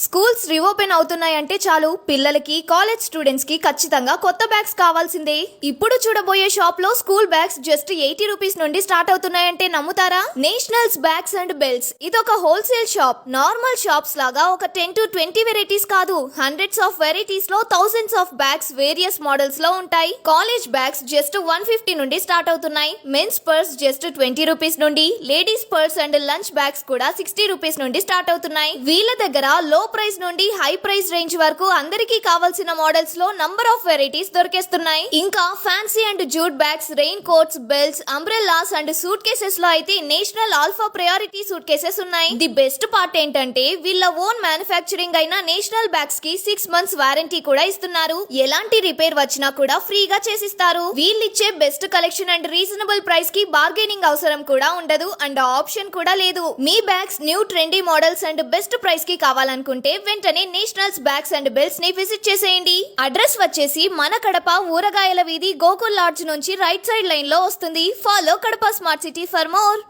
Schools reopen అవుతున్నాయంటే చాలు పిల్లలకి college students కి ఖచ్చితంగా కొత్త బ్యాగ్స్ కావాల్సిందే. ఇప్పుడు చూడబోయే షాప్ లో స్కూల్ బ్యాగ్స్ జస్ట్ 80 రూపీస్ నుండి స్టార్ట్ అవుతున్నాయంటే నమ్ముతారా? నేషనల్స్ బ్యాగ్స్ అండ్ బెల్ట్స్ ఇదొక హోల్సేల్ షాప్. నార్మల్ షాప్స్ లాగా ఒక 10 to 20 వెరైటీస్ కాదు, హండ్రెడ్స్ ఆఫ్ వెరైటీస్ లో thousands of bags various models లో ఉంటాయి. కాలేజ్ బ్యాగ్స్ జస్ట్ 150 నుండి స్టార్ట్ అవుతున్నాయి. మెన్స్ పర్స్ జస్ట్ 20 రూపీస్ నుండి, ladies purse and lunch bags కూడా 60 రూపీస్ నుండి స్టార్ట్ అవుతున్నాయి. వీళ్ళ దగ్గర లో ప్రైస్ నుండి హై ప్రైస్ రేంజ్ వరకు అందరికీ కావాల్సిన మోడల్స్ లో నంబర్ ఆఫ్ వెరైటీస్ దొరికేస్తున్నాయి. ఇంకా fancy and jute bags, rain coats, belts, umbrellas and suit cases లో అయితే national alpha priority suit cases ఉన్నాయి. ది బెస్ట్ పార్ట్ ఏంటంటే వీళ్ళ ఓన్ మ్యానుఫ్యాక్చరింగ్ అయిన నేషనల్ బ్యాగ్స్ కి 6 months వారంటీ కూడా ఇస్తున్నారు. ఎలాంటి రిపేర్ వచ్చినా కూడా ఫ్రీగా చేసిస్తారు. వీళ్ళిచ్చే best collection and reasonable price కి బార్గెనింగ్ అవసరం కూడా ఉండదు అండ్ ఆప్షన్ కూడా లేదు. మీ bags new trendy models and best price కి కావాలనుకుంటే వెంటనే నేషనల్స్ బ్యాగ్స్ అండ్ బెల్ట్స్ ని విజిట్ చేసేయండి. అడ్రస్ వచ్చేసి మన కడప ఊరగాయల వీధి, గోకుల్ లాడ్జ్ నుంచి రైట్ సైడ్ లైన్ లో వస్తుంది. Follow Kadapa smart city for more.